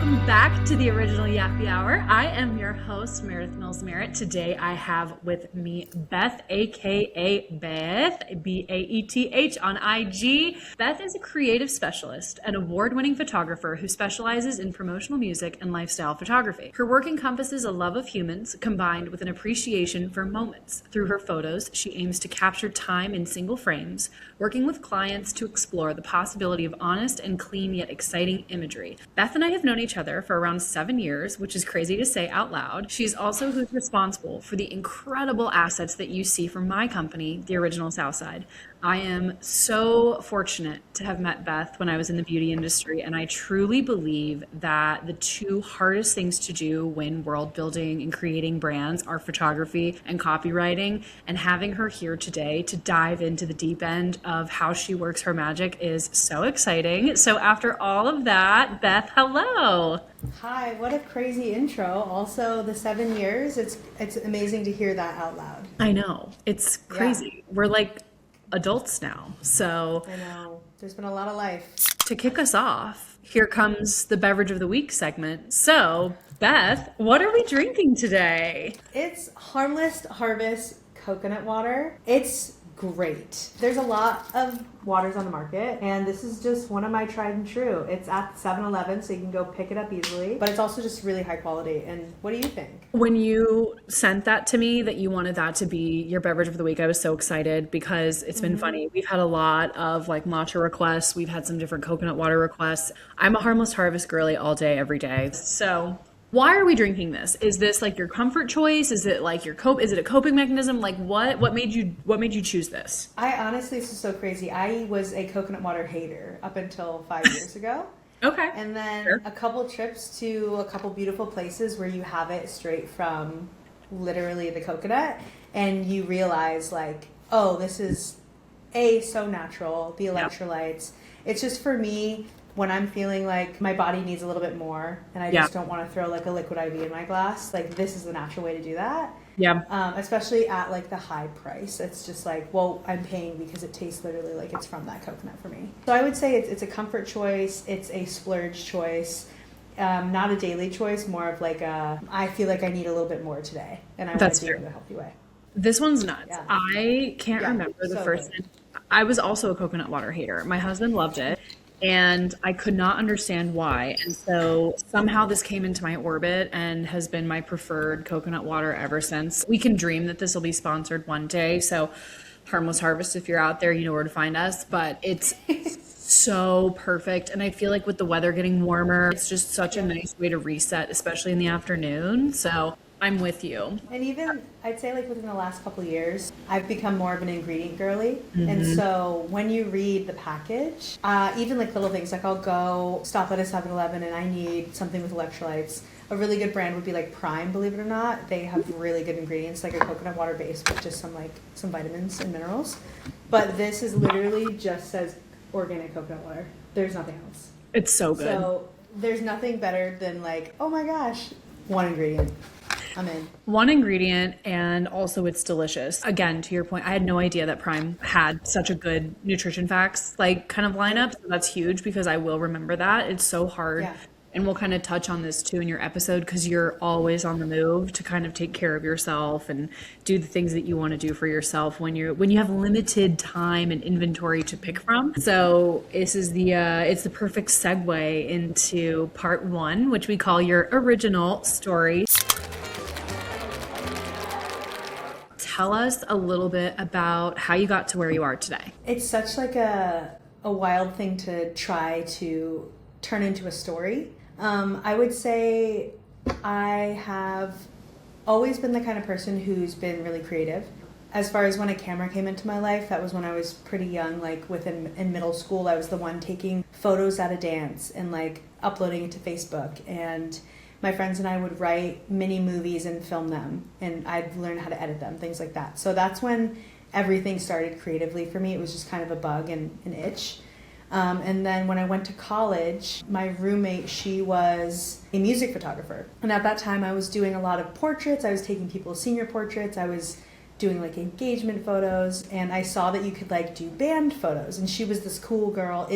Welcome back to the original Yappy Hour. I am your host, Meredith Mills Merritt. Today I have with me Beth, aka Beth, BAETH on IG. Beth is a creative specialist, an award-winning photographer who specializes in promotional music and lifestyle photography. Her work encompasses a love of humans combined with an appreciation for moments. Through her photos, she aims to capture time in single frames, working with clients to explore the possibility of honest and clean yet exciting imagery. Beth and I have known each other for around 7 years, which is crazy to say out loud. She's also who's responsible for the incredible assets that you see from my company, The Original Southside. I am so fortunate to have met Beth when I was in the beauty industry, and I truly believe that the two hardest things to do when world building and creating brands are photography and copywriting, and having her here today to dive into the deep end of how she works her magic is so exciting. So after all of that, Beth, hello. Hi, what a crazy intro. Also, the 7 years, it's amazing to hear that out loud. I know, it's crazy. Yeah. We're like adults now, so I know there's been a lot of life. To kick us off, here comes the beverage of the week segment. So Beth, what are we drinking today? It's Harmless Harvest coconut water. It's great. There's a lot of waters on the market, and this is just one of my tried and true. It's at 7-Eleven, so you can go pick it up easily, but it's also just really high quality. And what do you think? When you sent that to me, that you wanted that to be your beverage of the week, I was so excited because it's been funny. We've had a lot of like matcha requests. We've had some different coconut water requests. I'm a Harmless Harvest girly all day, every day. So why are we drinking this? Is this like your comfort choice? Is it like is it a coping mechanism? Like what made you choose this? I honestly, this is so crazy. I was a coconut water hater up until 5 years ago. Okay. And then a couple trips to a couple beautiful places where you have it straight from literally the coconut, and you realize like, oh, this is so natural, the electrolytes. It's just, for me, when I'm feeling like my body needs a little bit more and I just don't want to throw like a liquid IV in my glass, like this is the natural way to do that. Yeah. Especially at like the high price. It's just like, well, I'm paying because it tastes literally like it's from that coconut for me. So I would say it's a comfort choice. It's a splurge choice. Not a daily choice, more of like I feel like I need a little bit more today and I want to do it in a healthy way. This one's nuts. Yeah. I can't remember the first time. I was also a coconut water hater. My husband loved it, and I could not understand why. And so somehow this came into my orbit and has been my preferred coconut water ever since. We can dream that this will be sponsored one day. So Harmless Harvest, if you're out there, you know where to find us. But it's so perfect. And I feel like with the weather getting warmer, it's just such a nice way to reset, especially in the afternoon. So I'm with you. And even, I'd say like within the last couple of years, I've become more of an ingredient girly. And so when you read the package, even like little things, like I'll go stop at a 7-Eleven and I need something with electrolytes. A really good brand would be like Prime, believe it or not. They have really good ingredients, like a coconut water base with just some vitamins and minerals. But this is literally just says organic coconut water. There's nothing else. It's so good. So there's nothing better than like, oh my gosh, one ingredient. I'm in. One ingredient, and also it's delicious. Again, to your point, I had no idea that Prime had such a good nutrition facts like kind of lineup. So that's huge because I will remember that. It's so hard. Yeah. And we'll kind of touch on this too in your episode because you're always on the move to kind of take care of yourself and do the things that you want to do for yourself when you have limited time and inventory to pick from. So this is it's the perfect segue into part 1, which we call your original story. Tell us a little bit about how you got to where you are today. It's such like a wild thing to try to turn into a story. I would say I have always been the kind of person who's been really creative. As far as when a camera came into my life, that was when I was pretty young, like in middle school. I was the one taking photos at a dance and like uploading it to Facebook, and my friends and I would write mini movies and film them, and I'd learn how to edit them, things like that. So that's when everything started creatively for me. It was just kind of a bug and an itch. And then when I went to college, my roommate, she was a music photographer. And at that time I was doing a lot of portraits. I was taking people's senior portraits. I was doing like engagement photos, and I saw that you could like do band photos. And she was this cool girl,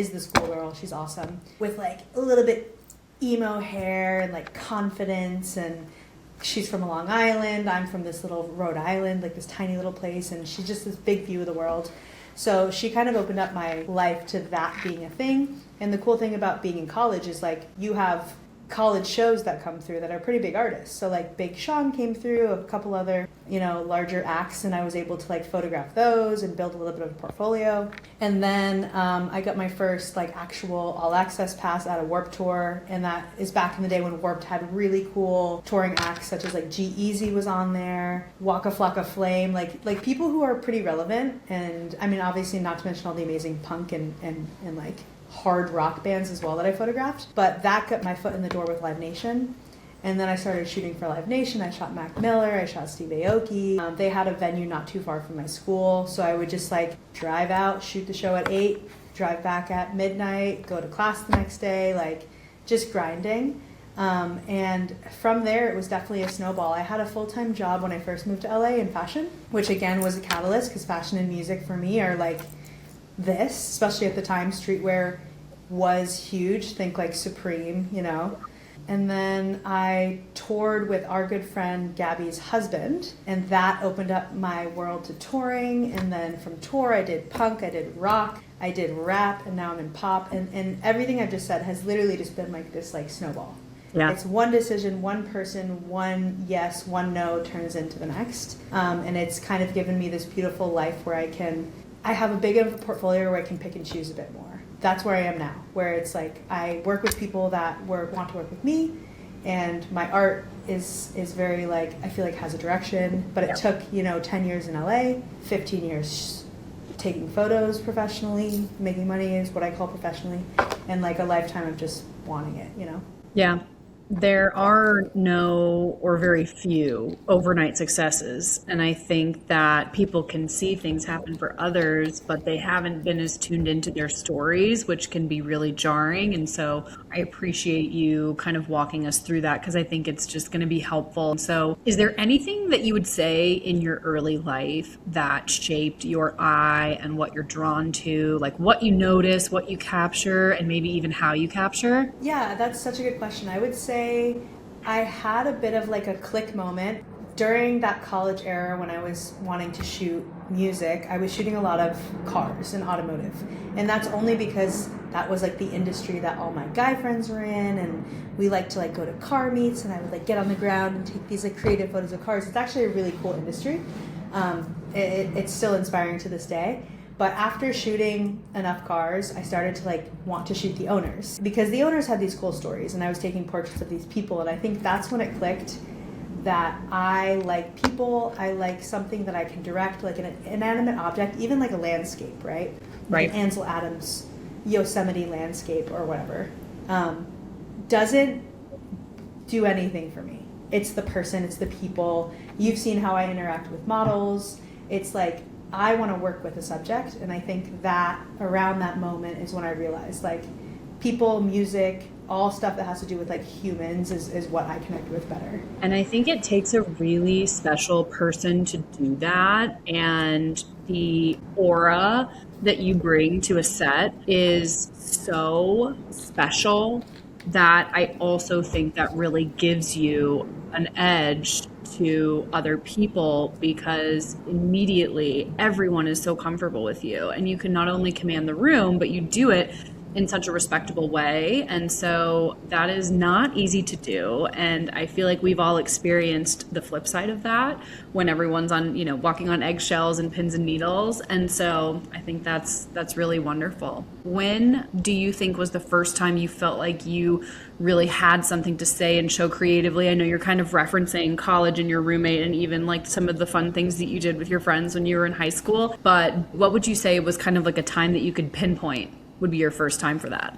she's awesome, with like a little bit emo hair and like confidence, and she's from Long Island. I'm from this little Rhode Island, like this tiny little place, and she's just this big view of the world. So she kind of opened up my life to that being a thing. And the cool thing about being in college is like you have college shows that come through that are pretty big artists. So like Big Sean came through, a couple other, larger acts, and I was able to like photograph those and build a little bit of a portfolio. And then I got my first like actual all access pass at a Warped Tour, and that is back in the day when Warped had really cool touring acts such as like G-Eazy was on there, Waka Flocka Flame, like people who are pretty relevant. And I mean, obviously not to mention all the amazing punk and like hard rock bands as well that I photographed. But that got my foot in the door with Live Nation. And then I started shooting for Live Nation. I shot Mac Miller, I shot Steve Aoki. They had a venue not too far from my school, so I would just like drive out, shoot the show at 8, drive back at midnight, go to class the next day, like just grinding. And from there, it was definitely a snowball. I had a full-time job when I first moved to LA in fashion, which again was a catalyst because fashion and music for me are like this, especially at the time. Streetwear was huge. Think like Supreme, And then I toured with our good friend Gabby's husband, and that opened up my world to touring. And then from tour, I did punk, I did rock, I did rap, and now I'm in pop. And everything I've just said has literally just been like this like snowball. Yeah. It's one decision, one person, one yes, one no turns into the next. And it's kind of given me this beautiful life where I have a big of a portfolio where I can pick and choose a bit more. That's where I am now, where it's like I work with people that want to work with me, and my art is very like, I feel like has a direction, but it took 10 years in LA, 15 years taking photos professionally, making money is what I call professionally, and like a lifetime of just wanting it. Yeah. There are no or very few overnight successes. And I think that people can see things happen for others, but they haven't been as tuned into their stories, which can be really jarring. And so I appreciate you kind of walking us through that, because I think it's just going to be helpful. So is there anything that you would say in your early life that shaped your eye and what you're drawn to, like what you notice, what you capture, and maybe even how you capture? Yeah, that's such a good question. I would say I had a bit of like a click moment during that college era when I was wanting to shoot music. I was shooting a lot of cars and automotive, and that's only because that was like the industry that all my guy friends were in, and we like to like go to car meets, and I would like get on the ground and take these like creative photos of cars. It's actually a really cool industry. It's still inspiring to this day. But after shooting enough cars, I started to like want to shoot the owners, because the owners had these cool stories, and I was taking portraits of these people. And I think that's when it clicked that I like people. I like something that I can direct, like an inanimate object, even like a landscape, right? Right. Like Ansel Adams' Yosemite landscape or whatever. Doesn't do anything for me. It's the person, it's the people. You've seen how I interact with models. It's like, I want to work with a subject, and I think that around that moment is when I realized like people, music, all stuff that has to do with like humans is what I connect with better. And I think it takes a really special person to do that, and the aura that you bring to a set is so special that I also think that really gives you an edge to other people, because immediately everyone is so comfortable with you, and you can not only command the room, but you do it in such a respectable way. And so that is not easy to do. And I feel like we've all experienced the flip side of that when everyone's on, walking on eggshells and pins and needles. And so I think that's really wonderful. When do you think was the first time you felt like you really had something to say and show creatively? I know you're kind of referencing college and your roommate, and even like some of the fun things that you did with your friends when you were in high school. But what would you say was kind of like a time that you could pinpoint would be your first time for that?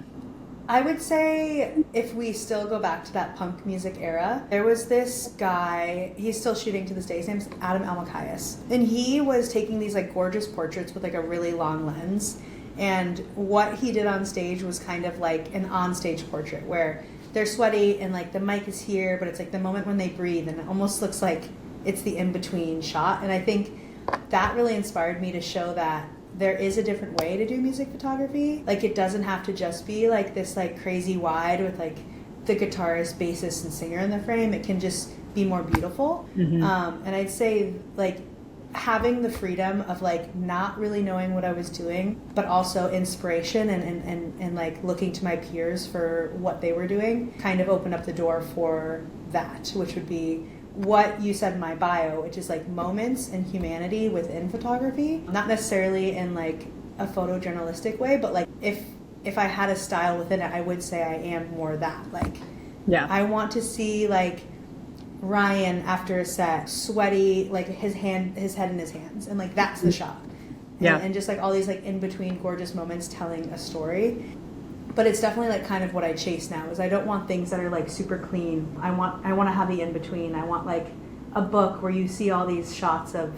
I would say if we still go back to that punk music era, there was this guy, he's still shooting to this day, his name's Adam Elmakias. And he was taking these like gorgeous portraits with like a really long lens. And what he did on stage was kind of like an on-stage portrait where they're sweaty and like the mic is here, but it's like the moment when they breathe, and it almost looks like it's the in-between shot. And I think that really inspired me to show that there is a different way to do music photography. Like it doesn't have to just be like this like crazy wide with like the guitarist, bassist, and singer in the frame, it can just be more beautiful. And I'd say like having the freedom of like not really knowing what I was doing, but also inspiration and like looking to my peers for what they were doing kind of opened up the door for that, which would be what you said in my bio, which is like moments and humanity within photography. Not necessarily in like a photojournalistic way, but like if I had a style within it, I would say I am more that. Like, yeah, I want to see like Ryan after a set, sweaty, like his head in his hands, and like that's the shot. And just like all these like in between gorgeous moments telling a story. But it's definitely like kind of what I chase now, is I don't want things that are like super clean. I want to have the in between. I want like a book where you see all these shots of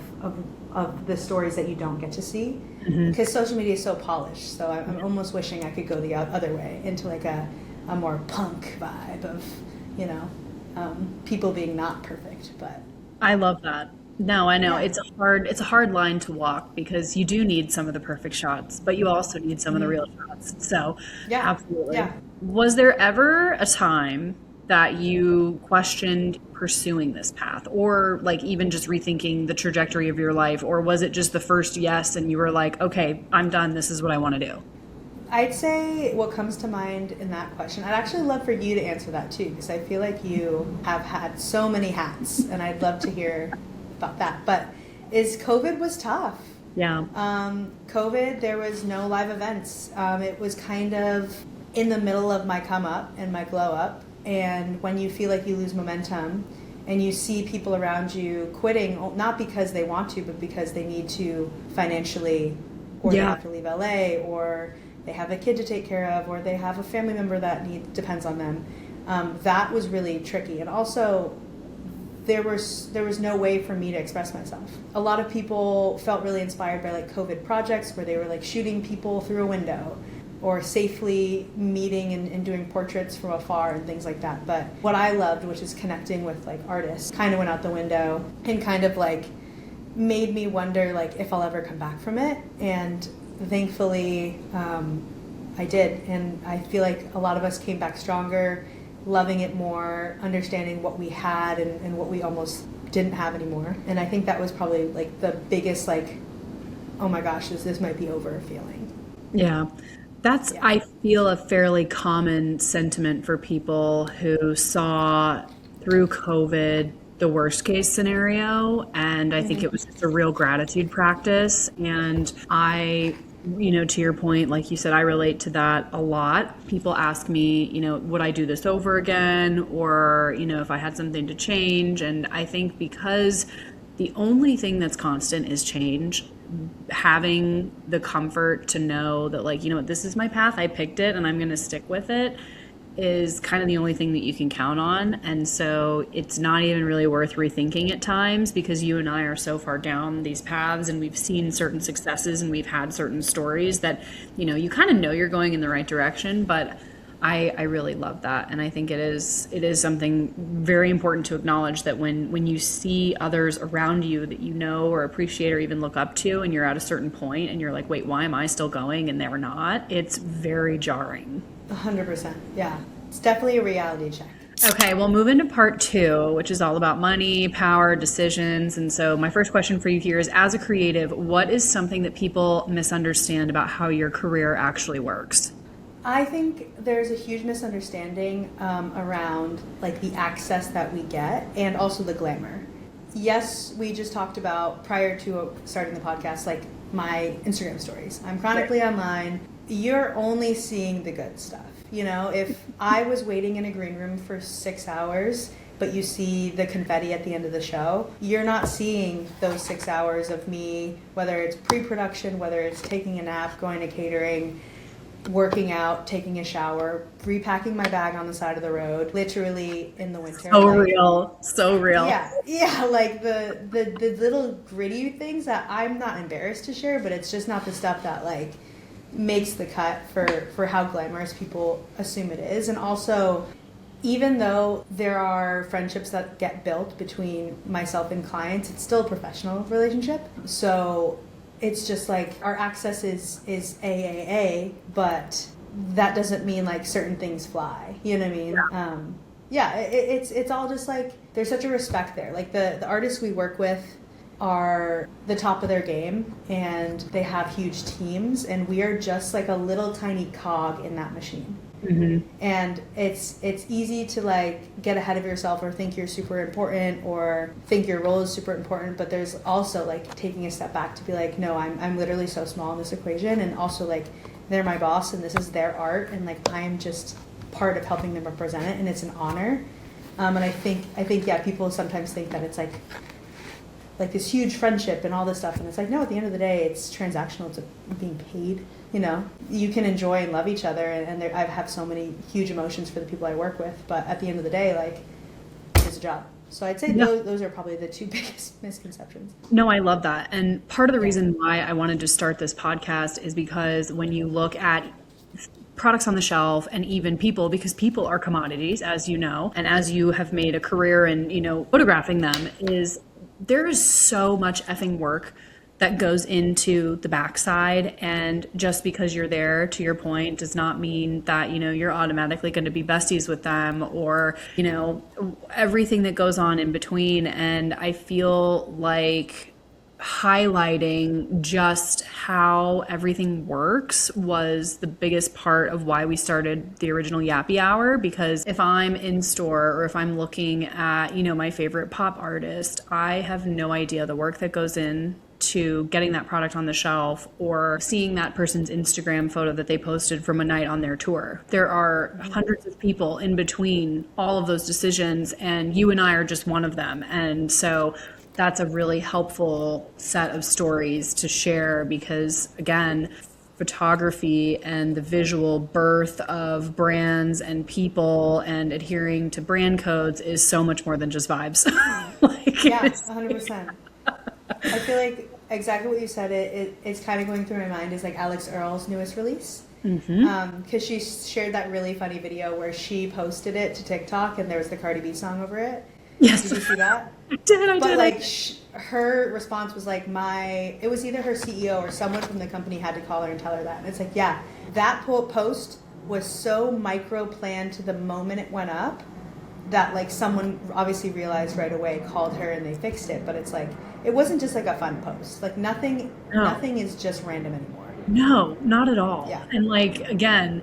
the stories that you don't get to see, because social media is so polished. So I'm almost wishing I could go the other way into like a more punk vibe of, you know, people being not perfect. But I love that. No, I know it's a hard line to walk, because you do need some of the perfect shots, but you also need some of the real shots. So absolutely. Yeah. Was there ever a time that you questioned pursuing this path, or like even just rethinking the trajectory of your life? Or was it just the first yes and you were like, okay, I'm done, this is what I want to do? I'd say what comes to mind in that question, I'd actually love for you to answer that too, because I feel like you have had so many hats, and I'd love to hear about that. But COVID was tough. Yeah. COVID, there was no live events. It was kind of in the middle of my come up and my glow up. And when you feel like you lose momentum and you see people around you quitting, not because they want to, but because they need to financially, or they have to leave LA, or they have a kid to take care of, or they have a family member that depends on them. That was really tricky. And also, there was no way for me to express myself. A lot of people felt really inspired by like COVID projects where they were like shooting people through a window, or safely meeting and doing portraits from afar and things like that. But what I loved, which is connecting with like artists, kind of went out the window, and kind of like made me wonder like if I'll ever come back from it. And thankfully I did, and I feel like a lot of us came back stronger, loving it more, understanding what we had and what we almost didn't have anymore. And I think that was probably like the biggest like, oh my gosh, this might be over feeling. Yeah. That's, I feel, a fairly common sentiment for people who saw through COVID the worst case scenario. And I think it was just a real gratitude practice. And I, you know, to your point, like you said, I relate to that a lot. People ask me, you know, would I do this over again? Or, you know, if I had something to change. And I think because the only thing that's constant is change, having the comfort to know that, like, you know, this is my path, I picked it and I'm going to stick with it, is kind of the only thing that you can count on. And so it's not even really worth rethinking at times, because you and I are so far down these paths and we've seen certain successes and we've had certain stories that, you know, you kind of know you're going in the right direction. But I really love that. And I think it is something very important to acknowledge, that when you see others around you that you know or appreciate or even look up to, and you're at a certain point and you're like, wait, why am I still going and they're not? It's very jarring. 100%. Yeah. It's definitely a reality check. Okay, we'll move into part 2, which is all about money, power, decisions. And so my first question for you here is, as a creative, what is something that people misunderstand about how your career actually works? I think there's a huge misunderstanding around like the access that we get, and also the glamour. Yes, we just talked about, prior to starting the podcast, like my Instagram stories. I'm chronically online. You're only seeing the good stuff. You know, if I was waiting in a green room for 6 hours, but you see the confetti at the end of the show, you're not seeing those 6 hours of me, whether it's pre-production, whether it's taking a nap, going to catering, working out, taking a shower, repacking my bag on the side of the road, literally in the winter. So like, so real. Yeah, like the little gritty things that I'm not embarrassed to share, but it's just not the stuff that like makes the cut for how glamorous people assume it is. And also, even though there are friendships that get built between myself and clients, it's still a professional relationship. So it's just like our access is AAA, but that doesn't mean like certain things fly. You know what I mean? It's all just like there's such a respect there. Like the artists we work with are the top of their game, and they have huge teams, and we are just like a little tiny cog in that machine. And it's easy to like get ahead of yourself or think you're super important or think your role is super important, but there's also like taking a step back to be like, no, I'm literally so small in this equation, and also like they're my boss and this is their art, and like I'm just part of helping them represent it, and it's an honor. And I think yeah, people sometimes think that it's like this huge friendship and all this stuff, and it's like, no, at the end of the day, it's transactional. It's being paid. You know, you can enjoy and love each other, and I have so many huge emotions for the people I work with, but at the end of the day, like, it's a job. So I'd say those are probably the two biggest misconceptions. No, I love that. And part of the reason why I wanted to start this podcast is because when you look at products on the shelf and even people, because people are commodities, as you know, and as you have made a career in, you know, photographing them, is there is so much effing work that goes into the backside. And just because you're there, to your point, does not mean that, you know, you're automatically going to be besties with them, or, you know, everything that goes on in between. And I feel like highlighting just how everything works was the biggest part of why we started the original Yappy Hour. Because if I'm in store or if I'm looking at, you know, my favorite pop artist, I have no idea the work that goes in to getting that product on the shelf, or seeing that person's Instagram photo that they posted from a night on their tour. There are hundreds of people in between all of those decisions, and you and I are just one of them. And so that's a really helpful set of stories to share, because again, photography and the visual birth of brands and people and adhering to brand codes is so much more than just vibes. Yeah, 100%. I feel like exactly what you said, it's kind of going through my mind is like Alex Earl's newest release. Because she shared that really funny video where she posted it to TikTok and there was the Cardi B song over it. Yes. Did you see that? I did. But like her response was like it was either her CEO or someone from the company had to call her and tell her that. And it's like, yeah, that post was so micro planned to the moment it went up that like someone obviously realized right away, called her, and they fixed it. But it's like, it wasn't just like a fun post. Like nothing is just random anymore. No, not at all. Yeah. And like, again,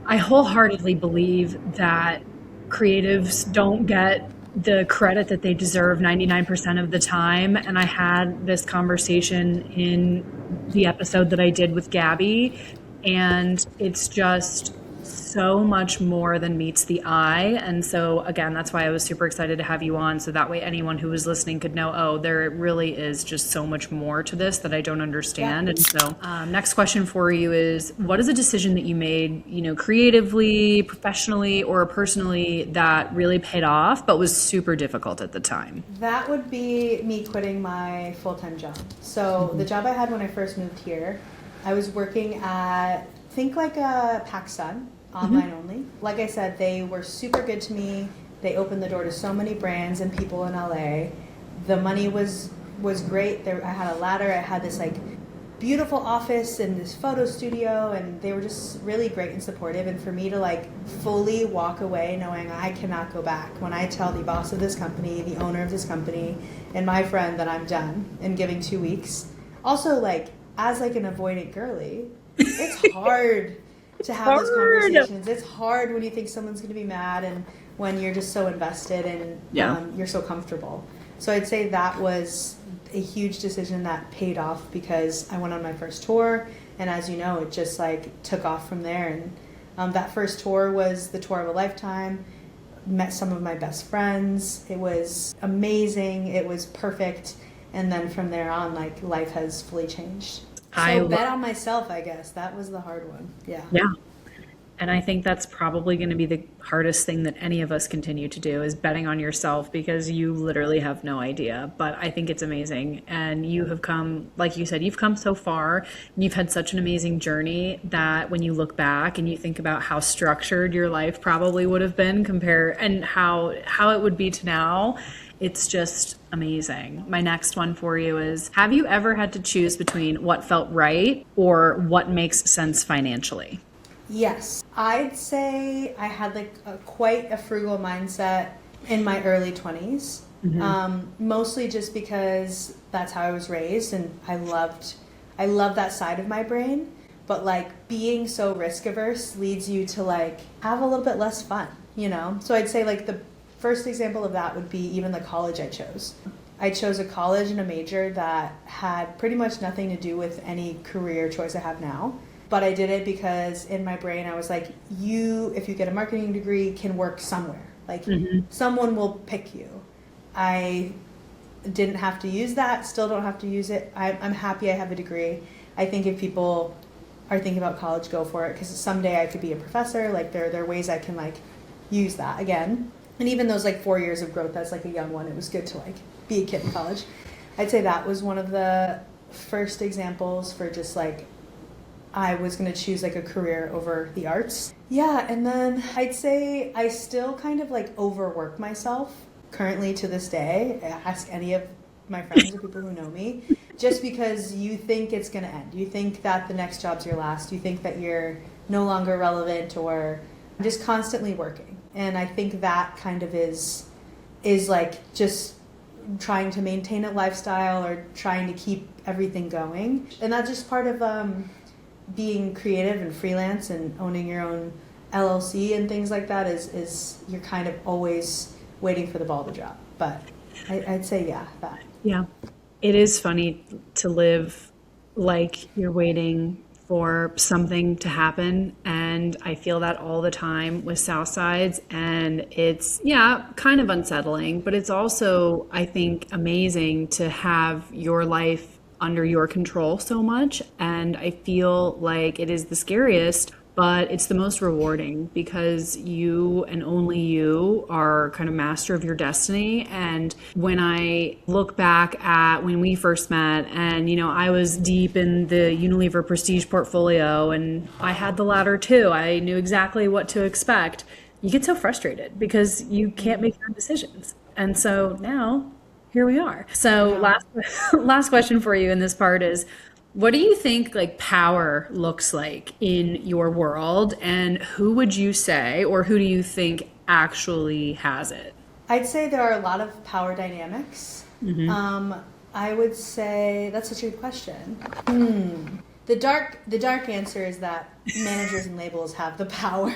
I wholeheartedly believe that creatives don't get the credit that they deserve 99% of the time. And I had this conversation in the episode that I did with Gabby, and it's just so much more than meets the eye. And so again, that's why I was super excited to have you on, so that way anyone who was listening could know, oh, there really is just so much more to this that I don't understand. Yeah. And so next question for you is, what is a decision that you made, you know, creatively, professionally, or personally, that really paid off but was super difficult at the time? That would be me quitting my full-time job. So the job I had when I first moved here, I was working at, think like a PacSun, online only. Like I said, they were super good to me. They opened the door to so many brands and people in LA. The money was great. I had a ladder. I had this like beautiful office and this photo studio, and they were just really great and supportive. And for me to like fully walk away knowing I cannot go back, when I tell the boss of this company, the owner of this company, and my friend that I'm done and giving 2 weeks. Also, like, as like an avoidant girly, it's hard to have those conversations. It's hard when you think someone's going to be mad, and when you're just so invested and you're so comfortable. So I'd say that was a huge decision that paid off, because I went on my first tour, and as you know, it just like took off from there. And that first tour was the tour of a lifetime. Met some of my best friends. It was amazing. It was perfect. And then from there on, like, life has fully changed. So bet on myself, I guess. That was the hard one. Yeah. Yeah. And I think that's probably going to be the hardest thing that any of us continue to do, is betting on yourself, because you literally have no idea. But I think it's amazing. And you have come, like you said, you've come so far, and you've had such an amazing journey that when you look back and you think about how structured your life probably would have been and how it would be to now, it's just amazing. My next one for you is, have you ever had to choose between what felt right or what makes sense financially? Yes. I'd say I had like quite a frugal mindset in my early 20s. Mostly just because that's how I was raised and I loved that side of my brain. But like being so risk averse leads you to like have a little bit less fun, you know? So I'd say like the first example of that would be even the college I chose. I chose a college and a major that had pretty much nothing to do with any career choice I have now. But I did it because in my brain I was like, if you get a marketing degree, can work somewhere. Like someone will pick you. I didn't have to use that, still don't have to use it. I'm happy I have a degree. I think if people are thinking about college, go for it, because someday I could be a professor. Like there are ways I can like use that again. And even those like 4 years of growth as like a young one, it was good to like be a kid in college. I'd say that was one of the first examples for just like I was going to choose like a career over the arts. Yeah, and then I'd say I still kind of like overwork myself currently to this day. Ask any of my friends or people who know me, just because you think it's going to end. You think that the next job's your last. You think that you're no longer relevant, or just constantly working. And I think that kind of is like just trying to maintain a lifestyle or trying to keep everything going. And that's just part of being creative and freelance and owning your own LLC and things like that is you're kind of always waiting for the ball to drop. But I'd say, yeah, that. Yeah. It is funny to live like you're waiting for something to happen. And I feel that all the time with Southsides. And it's, yeah, kind of unsettling, but it's also, I think, amazing to have your life under your control so much. And I feel like it is the scariest, but it's the most rewarding, because you and only you are kind of master of your destiny. And when I look back at when we first met, and I was deep in the Unilever Prestige portfolio and I had the ladder too, I knew exactly what to expect. You get so frustrated because you can't make your own decisions. And so now here we are. So last question for you in this part is, what do you think like power looks like in your world, and who would you say, or who do you think actually has it? I'd say there are a lot of power dynamics. I would say that's such a good question. The dark answer is that managers and labels have the power.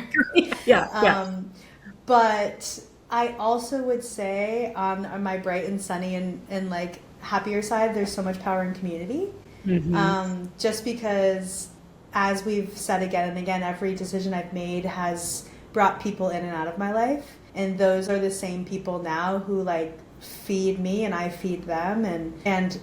Yeah. But I also would say on my bright and sunny and like happier side, there's so much power in community. Just because, as we've said again and again, every decision I've made has brought people in and out of my life, and those are the same people now who like feed me and I feed them, and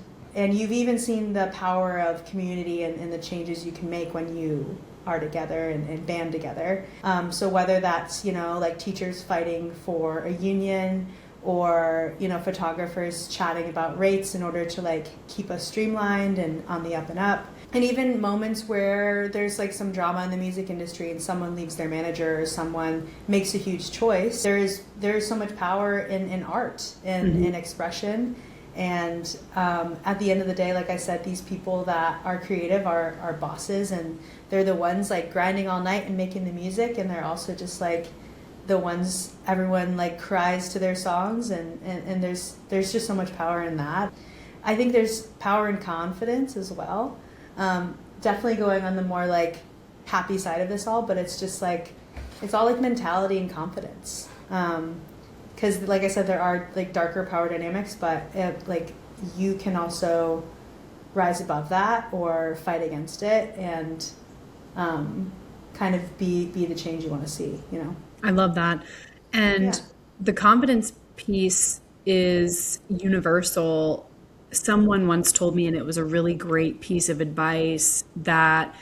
you've even seen the power of community and the changes you can make when you are together and band together. So whether that's like teachers fighting for a union, or photographers chatting about rates in order to like keep us streamlined and on the up and up, and even moments where there's like some drama in the music industry and someone leaves their manager or someone makes a huge choice. There's so much power in art and in expression, and at the end of the day, like I said, these people that are creative are bosses, and they're the ones like grinding all night and making the music, and they're also just like the ones everyone like cries to their songs, and there's just so much power in that. I think there's power in confidence as well. Definitely going on the more like happy side of this all, but it's just like it's all like mentality and confidence. Because like I said, there are like darker power dynamics, but like you can also rise above that or fight against it, and kind of be the change you want to see. I love that. And the confidence piece is universal. Someone once told me, and it was a really great piece of advice, that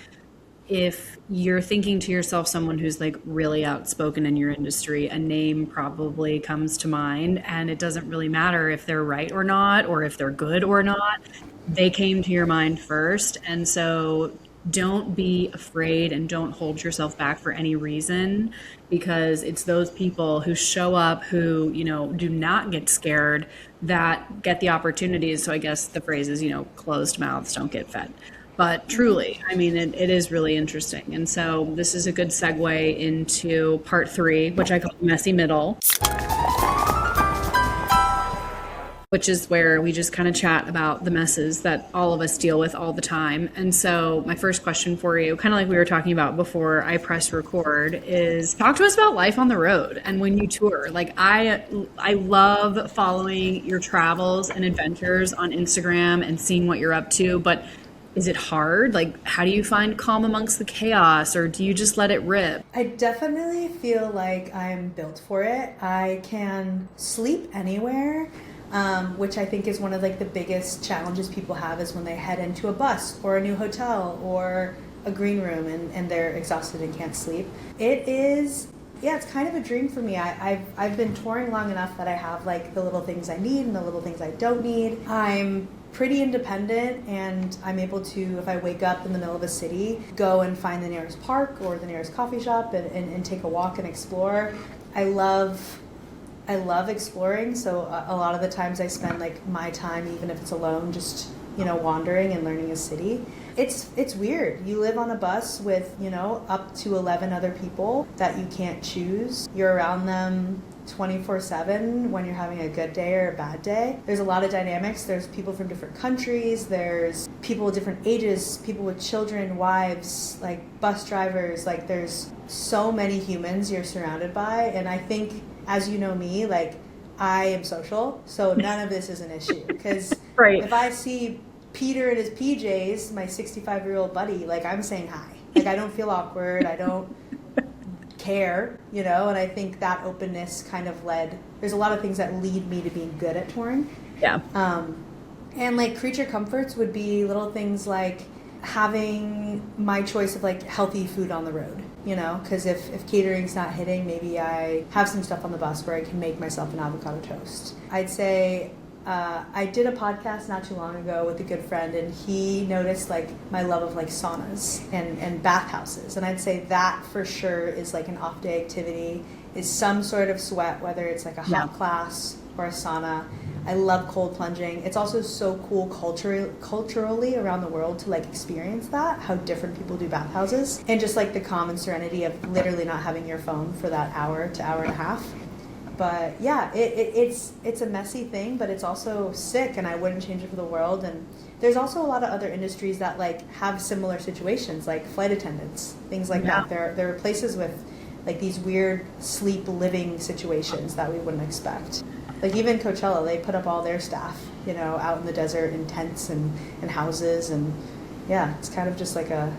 if you're thinking to yourself someone who's like really outspoken in your industry, a name probably comes to mind, and it doesn't really matter if they're right or not, or if they're good or not. They came to your mind first. And so don't be afraid and don't hold yourself back for any reason, because it's those people who show up, who, do not get scared, that get the opportunities. So I guess the phrase is, closed mouths don't get fed. But truly, I mean, it is really interesting. And so this is a good segue into part 3, which I call messy middle, which is where we just kind of chat about the messes that all of us deal with all the time. And so my first question for you, kind of like we were talking about before I pressed record, is talk to us about life on the road and when you tour. Like I love following your travels and adventures on Instagram and seeing what you're up to, but is it hard? Like, how do you find calm amongst the chaos, or do you just let it rip? I definitely feel like I'm built for it. I can sleep anywhere. Which I think is one of like the biggest challenges people have is when they head into a bus or a new hotel or a green room and they're exhausted and can't sleep. It is, yeah, it's kind of a dream for me. I've been touring long enough that I have like the little things I need and the little things I don't need. I'm pretty independent and I'm able to, if I wake up in the middle of a city, go and find the nearest park or the nearest coffee shop and take a walk and explore. I love exploring, so a lot of the times I spend like my time, even if it's alone, just, you know, wandering and learning a city. It's weird. You live on a bus with, you know, up to 11 other people that you can't choose. You're around them 24/7 when you're having a good day or a bad day. There's a lot of dynamics. There's people from different countries. There's people with different ages, people with children, wives, like bus drivers. Like there's so many humans you're surrounded by. And I think, as you know me, like I am social, so none of this is an issue. Because Right. if I see Peter in his PJs, my 65-year-old buddy, like I'm saying hi. Like I don't feel awkward. I don't care, you know, and I think that openness kind of there's a lot of things that lead me to being good at touring. Yeah. And like creature comforts would be little things like having my choice of like healthy food on the road, you know, because if catering's not hitting, maybe I have some stuff on the bus where I can make myself an avocado toast. I'd say I did a podcast not too long ago with a good friend, and he noticed like my love of like saunas and bathhouses, and I'd say that for sure is like an off day activity, is some sort of sweat, whether it's like a hot class or a sauna. I love cold plunging. It's also so cool culturally around the world to like experience that, how different people do bathhouses, and just like the calm and serenity of literally not having your phone for that hour to hour and a half. But yeah, it's a messy thing, but it's also sick, and I wouldn't change it for the world. And there's also a lot of other industries that like have similar situations, like flight attendants, things like that. There are places with like these weird sleep living situations that we wouldn't expect. Like even Coachella, they put up all their staff, you know, out in the desert in tents and houses, and yeah, it's kind of just like a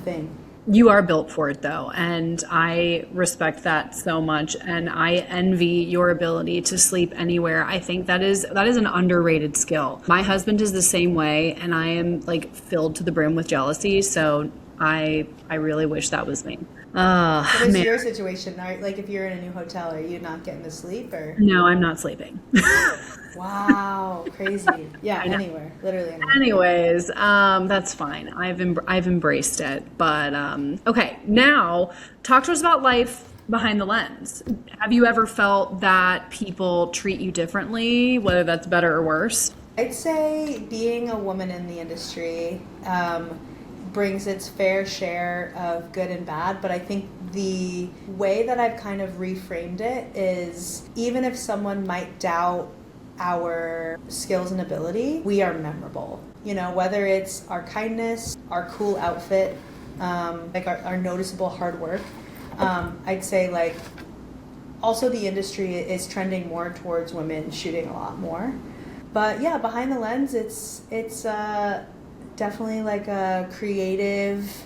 thing. You are built for it though, and I respect that so much, and I envy your ability to sleep anywhere. I think that is an underrated skill. My husband is the same way, and I am like filled to the brim with jealousy, so I really wish that was me. What is your situation? Like if you're in a new hotel, are you not getting to sleep or? No, I'm not sleeping. Wow, crazy. Yeah, anywhere, literally anywhere. Anyways, that's fine. I've embraced it. But okay, now talk to us about life behind the lens. Have you ever felt that people treat you differently, whether that's better or worse? I'd say being a woman in the industry brings its fair share of good and bad, but I think the way that I've kind of reframed it is, even if someone might doubt our skills and ability, we are memorable. You know, whether it's our kindness, our cool outfit, like our noticeable hard work. I'd say like also the industry is trending more towards women shooting a lot more. But yeah, behind the lens, it's definitely like a creative,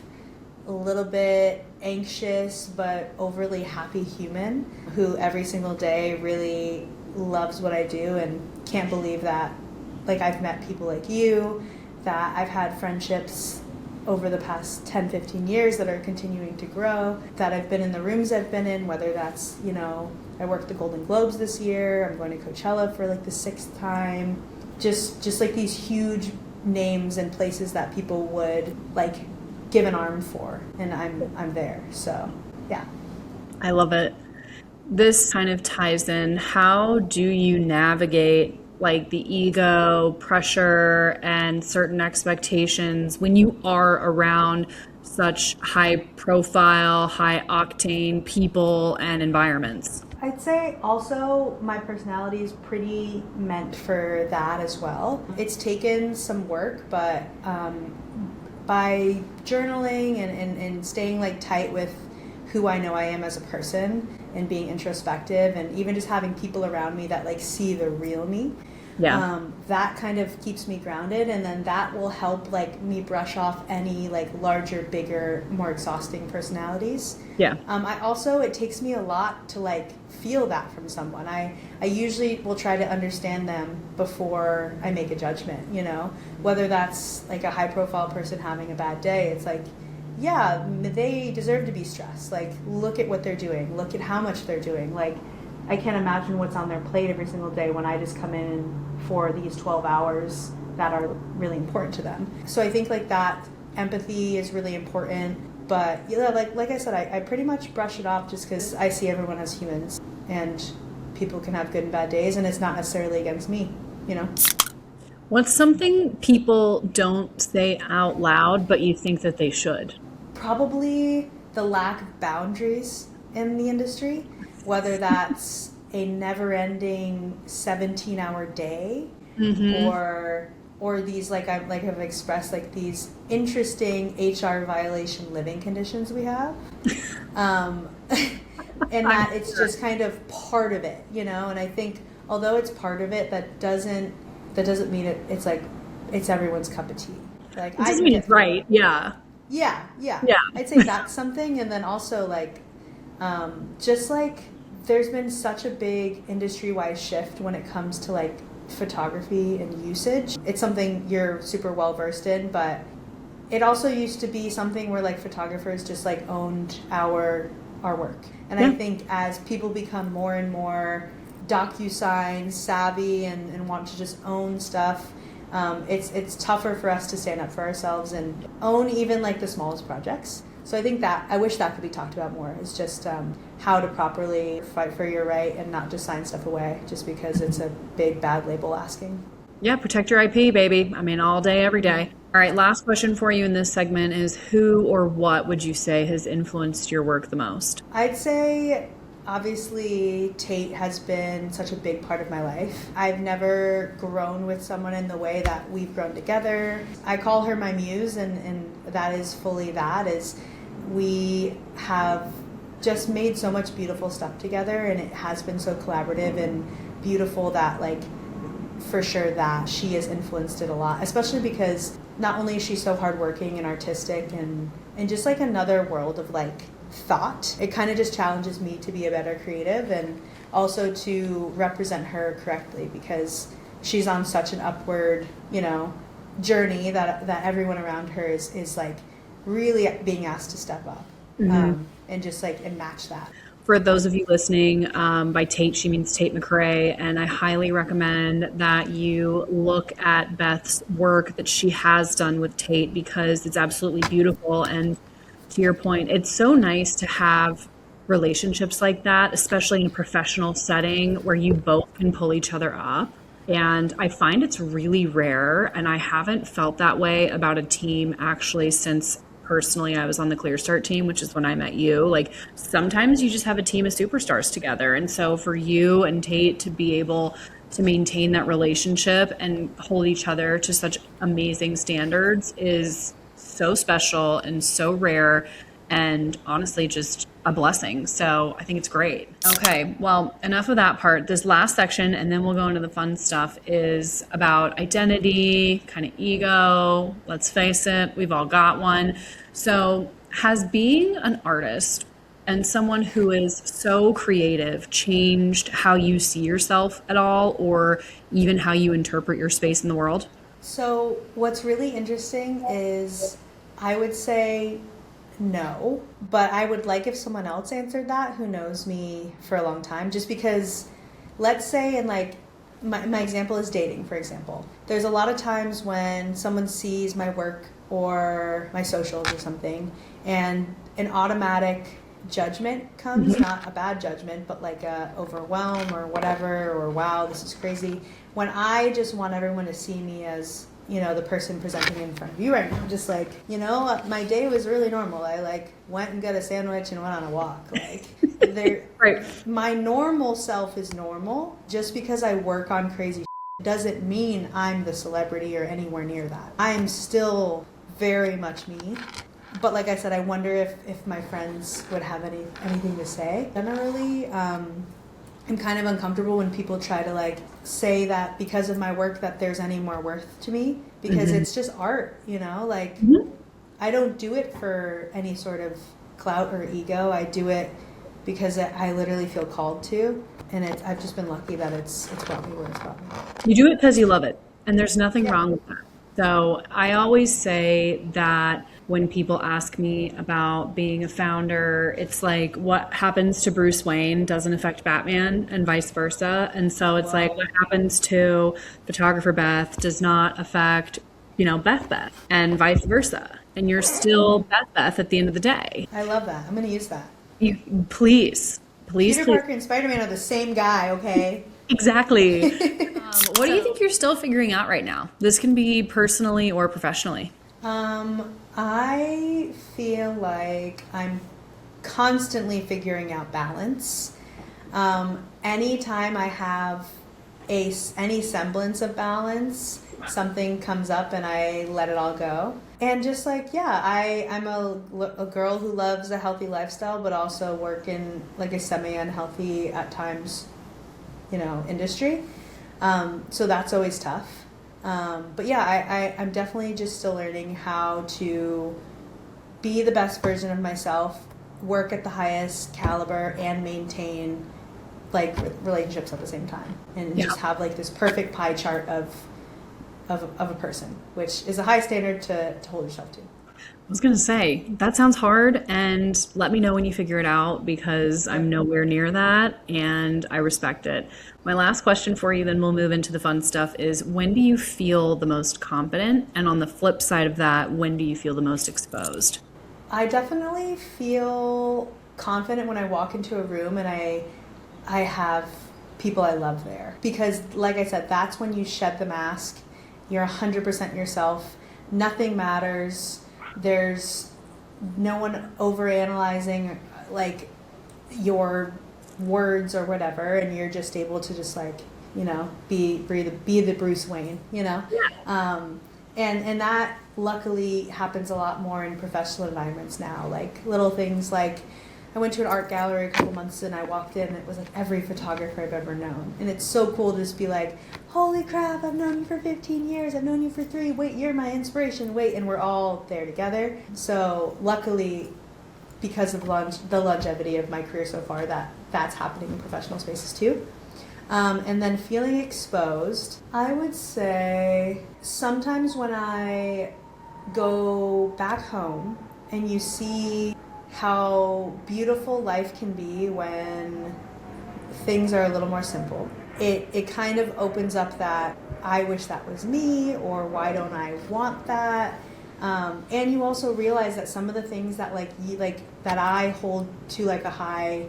a little bit anxious but overly happy human who every single day really loves what I do and can't believe that like I've met people like you, that I've had friendships over the past 10-15 years that are continuing to grow, that I've been in the rooms I've been in, whether that's, you know, I worked the Golden Globes this year, I'm going to Coachella for like the 6th time, just like these huge names and places that people would like give an arm for, and I'm there. So yeah, I love it. This kind of ties in, how do you navigate like the ego, pressure, and certain expectations when you are around such high profile, high octane people and environments? I'd say also my personality is pretty meant for that as well. It's taken some work, but by journaling and staying like tight with who I know I am as a person and being introspective and even just having people around me that like see the real me. Yeah. That kind of keeps me grounded, and then that will help like me brush off any like larger, bigger, more exhausting personalities. Yeah. I also, it takes me a lot to like feel that from someone. I usually will try to understand them before I make a judgment, you know, whether that's like a high profile person having a bad day. It's like, yeah, they deserve to be stressed. Like, look at what they're doing. Look at how much they're doing. Like, I can't imagine what's on their plate every single day when I just come in for these 12 hours that are really important to them. So I think like that empathy is really important. But yeah, like I said, I pretty much brush it off just because I see everyone as humans and people can have good and bad days, and it's not necessarily against me, you know? What's something people don't say out loud, but you think that they should? Probably the lack of boundaries in the industry, whether that's a never-ending 17-hour day or these like I've expressed like these interesting HR violation living conditions we have, and that it's just kind of part of it, you know. And I think although it's part of it, that doesn't mean it's like it's everyone's cup of tea. Like, It doesn't mean it's right. Yeah. Yeah. I'd say that's something, and then also like just like there's been such a big industry-wide shift when it comes to like photography and usage. It's something you're super well versed in, but it also used to be something where like photographers just like owned our work. And I think as people become more and more DocuSign savvy and want to just own stuff, it's tougher for us to stand up for ourselves and own even like the smallest projects. So I think that I wish that could be talked about more. It's just how to properly fight for your right and not just sign stuff away just because it's a big bad label asking. Yeah, protect your IP, baby. I mean, all day, every day. All right, last question for you in this segment is who or what would you say has influenced your work the most? I'd say obviously Tate has been such a big part of my life. I've never grown with someone in the way that we've grown together. I call her my muse, and that is fully that, is we have just made so much beautiful stuff together, and it has been so collaborative and beautiful that like for sure that she has influenced it a lot, especially because not only is she so hardworking and artistic and just like another world of like thought, it kind of just challenges me to be a better creative and also to represent her correctly because she's on such an upward, you know, journey that everyone around her is like really being asked to step up and just like and match that. For those of you listening, by Tate, she means Tate McRae, and I highly recommend that you look at Beth's work that she has done with Tate because it's absolutely beautiful. And to your point, it's so nice to have relationships like that, especially in a professional setting where you both can pull each other up. And I find it's really rare, and I haven't felt that way about a team actually since personally I was on the Clear Start team, which is when I met you. Like sometimes you just have a team of superstars together. And so for you and Tate to be able to maintain that relationship and hold each other to such amazing standards is so special and so rare and honestly just a blessing. So I think it's great. Okay, well, enough of that part. This last section, and then we'll go into the fun stuff, is about identity, kind of ego. Let's face it, we've all got one. So has being an artist and someone who is so creative changed how you see yourself at all, or even how you interpret your space in the world? So what's really interesting is I would say no, but I would like if someone else answered that who knows me for a long time, just because let's say in like my example is dating, for example. There's a lot of times when someone sees my work or my socials or something and an automatic judgment comes, not a bad judgment, but like a overwhelm or whatever, or wow, this is crazy. When I just want everyone to see me as, the person presenting in front of you right now, just like, my day was really normal. I like went and got a sandwich and went on a walk. Like Right. my normal self is normal. Just because I work on crazy doesn't mean I'm the celebrity or anywhere near that. I am still very much me. But like I said, I wonder if my friends would have anything to say. Generally, I'm kind of uncomfortable when people try to like say that because of my work that there's any more worth to me, because it's just art, like I don't do it for any sort of clout or ego. I do it because I literally feel called to, and I've just been lucky that it's brought me where it's brought me. You do it because you love it, and there's nothing wrong with that. So I always say that when people ask me about being a founder, it's like what happens to Bruce Wayne doesn't affect Batman and vice versa. And so it's like what happens to photographer Beth does not affect, Beth and vice versa. And you're still Beth at the end of the day. I love that. I'm going to use that. Please. Peter Parker and Spider-Man are the same guy, okay? Exactly. What do you think you're still figuring out right now? This can be personally or professionally. I feel like I'm constantly figuring out balance. Anytime I have any semblance of balance, something comes up and I let it all go. And just like, I'm a girl who loves a healthy lifestyle, but also work in like a semi-unhealthy at times, industry. So that's always tough. But I'm definitely just still learning how to be the best version of myself, work at the highest caliber, and maintain like relationships at the same time, and just have like this perfect pie chart of a person, which is a high standard to hold yourself to. I was going to say, that sounds hard, and let me know when you figure it out, because I'm nowhere near that, and I respect it. My last question for you, then we'll move into the fun stuff, is when do you feel the most confident? And on the flip side of that, when do you feel the most exposed? I definitely feel confident when I walk into a room and I have people I love there. Because like I said, that's when you shed the mask. You're 100% yourself. Nothing matters. There's no one overanalyzing like your words or whatever, and you're just able to just like, be the Bruce Wayne, and that luckily happens a lot more in professional environments now. Like little things like I went to an art gallery a couple months and I walked in and it was like every photographer I've ever known. And it's so cool to just be like, holy crap, I've known you for 15 years. I've known you for 3. Wait, you're my inspiration. Wait, and we're all there together. So luckily, because of the longevity of my career so far, that's happening in professional spaces too. And then feeling exposed, I would say sometimes when I go back home and you see how beautiful life can be when things are a little more simple. It kind of opens up that I wish that was me, or why don't I want that? And you also realize that some of the things that that I hold to like a high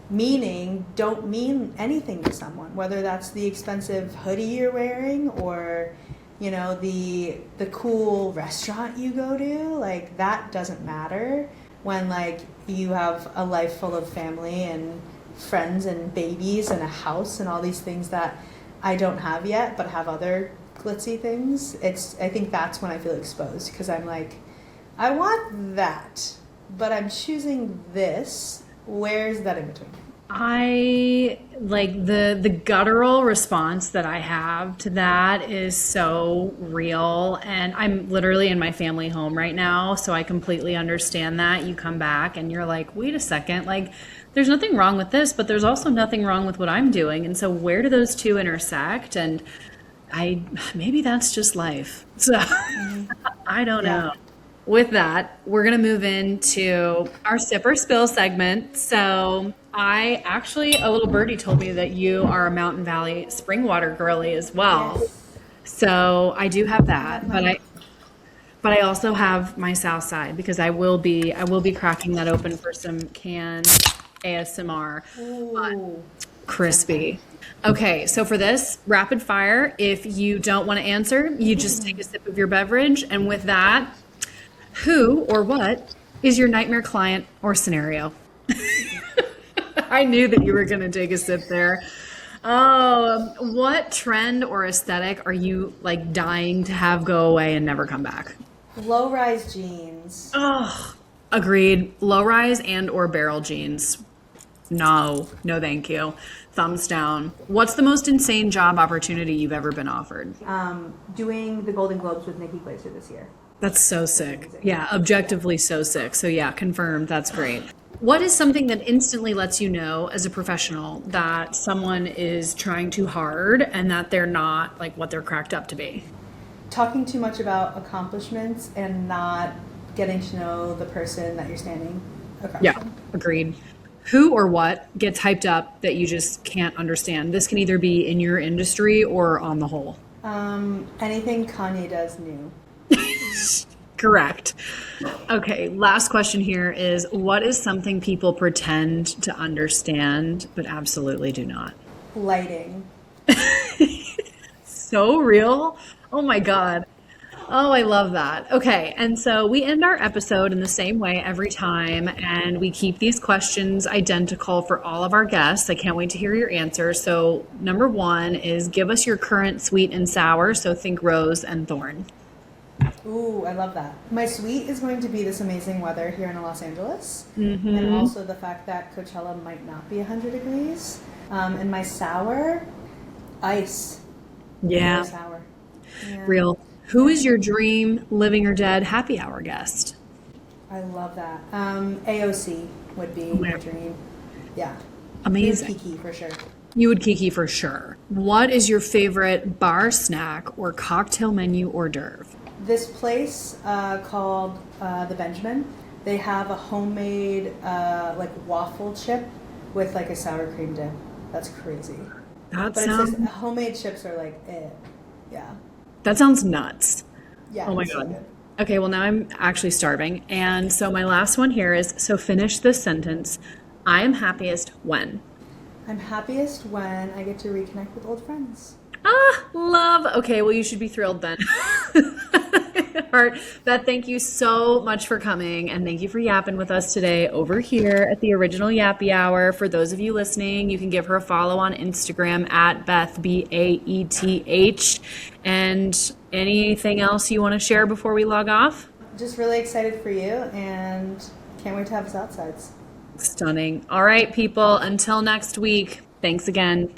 meaning don't mean anything to someone, whether that's the expensive hoodie you're wearing or the cool restaurant you go to. Like that doesn't matter when like you have a life full of family and friends and babies and a house and all these things that I don't have yet but have other glitzy things. I think that's when I feel exposed, because I'm like, I want that, but I'm choosing this. Where's that in between? I like the guttural response that I have to that is so real, and I'm literally in my family home right now, so I completely understand that. You come back and you're like, wait a second, like there's nothing wrong with this, but there's also nothing wrong with what I'm doing, and so where do those two intersect? And maybe that's just life. So I don't know. With that, we're going to move into our sip or spill segment. So a little birdie told me that you are a Mountain Valley spring water girly as well. Yes. So I do have that, but but I also have my South Side because I will be cracking that open for some canned ASMR. Ooh, Crispy. Okay, so for this rapid fire, if you don't want to answer, you just take a sip of your beverage. And with that, who or what is your nightmare client or scenario? I knew that you were going to take a sip there. Oh, what trend or aesthetic are you like dying to have go away and never come back? low-rise jeans. Oh, agreed. Low rise and or barrel jeans. No, no, thank you. Thumbs down. What's the most insane job opportunity you've ever been offered? Doing the Golden Globes with Nikki Glaser this year. That's so sick. Yeah, objectively so sick. So yeah, confirmed. That's great. What is something that instantly lets you know as a professional that someone is trying too hard and that they're not like what they're cracked up to be? Talking too much about accomplishments and not getting to know the person that you're standing across Yeah, from. agreed. Who or what gets hyped up that you just can't understand? This can either be in your industry or on the whole. Anything Kanye does new. Correct. Okay, last question here is what is something people pretend to understand but absolutely do not? Lighting. So real. Oh my God. Oh, I love that. Okay, and so we end our episode in the same way every time, and we keep these questions identical for all of our guests. I can't wait to hear your answers. So, number one is give us your current sweet and sour. So, think rose and thorn. Ooh, I love that. My sweet is going to be this amazing weather here in Los Angeles, and also the fact that Coachella might not be 100 degrees. And my sour, ice. Yeah, Very sour. Yeah. real. Who is your dream living or dead happy hour guest? I love that. AOC would be my dream. Yeah. Amazing. Kiki for sure. You would kiki for sure. What is your favorite bar snack or cocktail menu hors d'oeuvre? This place called the Benjamin, they have a homemade like waffle chip with like a sour cream dip. That's crazy. That But sounds it's just, homemade chips are like, yeah. that sounds nuts. Yeah. Oh my it's so God. good. Okay, well now I'm actually starving. And so my last one here is so finish this sentence. I am happiest when. I'm happiest when I get to reconnect with old friends. Ah, love. Okay, well you should be thrilled then. Heart. Beth, thank you so much for coming and thank you for yapping with us today over here at the original Yappy Hour. For those of you listening, you can give her a follow on Instagram at Beth, BAETH. And anything else you want to share before we log off? Just really excited for you and can't wait to have us outsides. Stunning. All right, people, until next week, thanks again.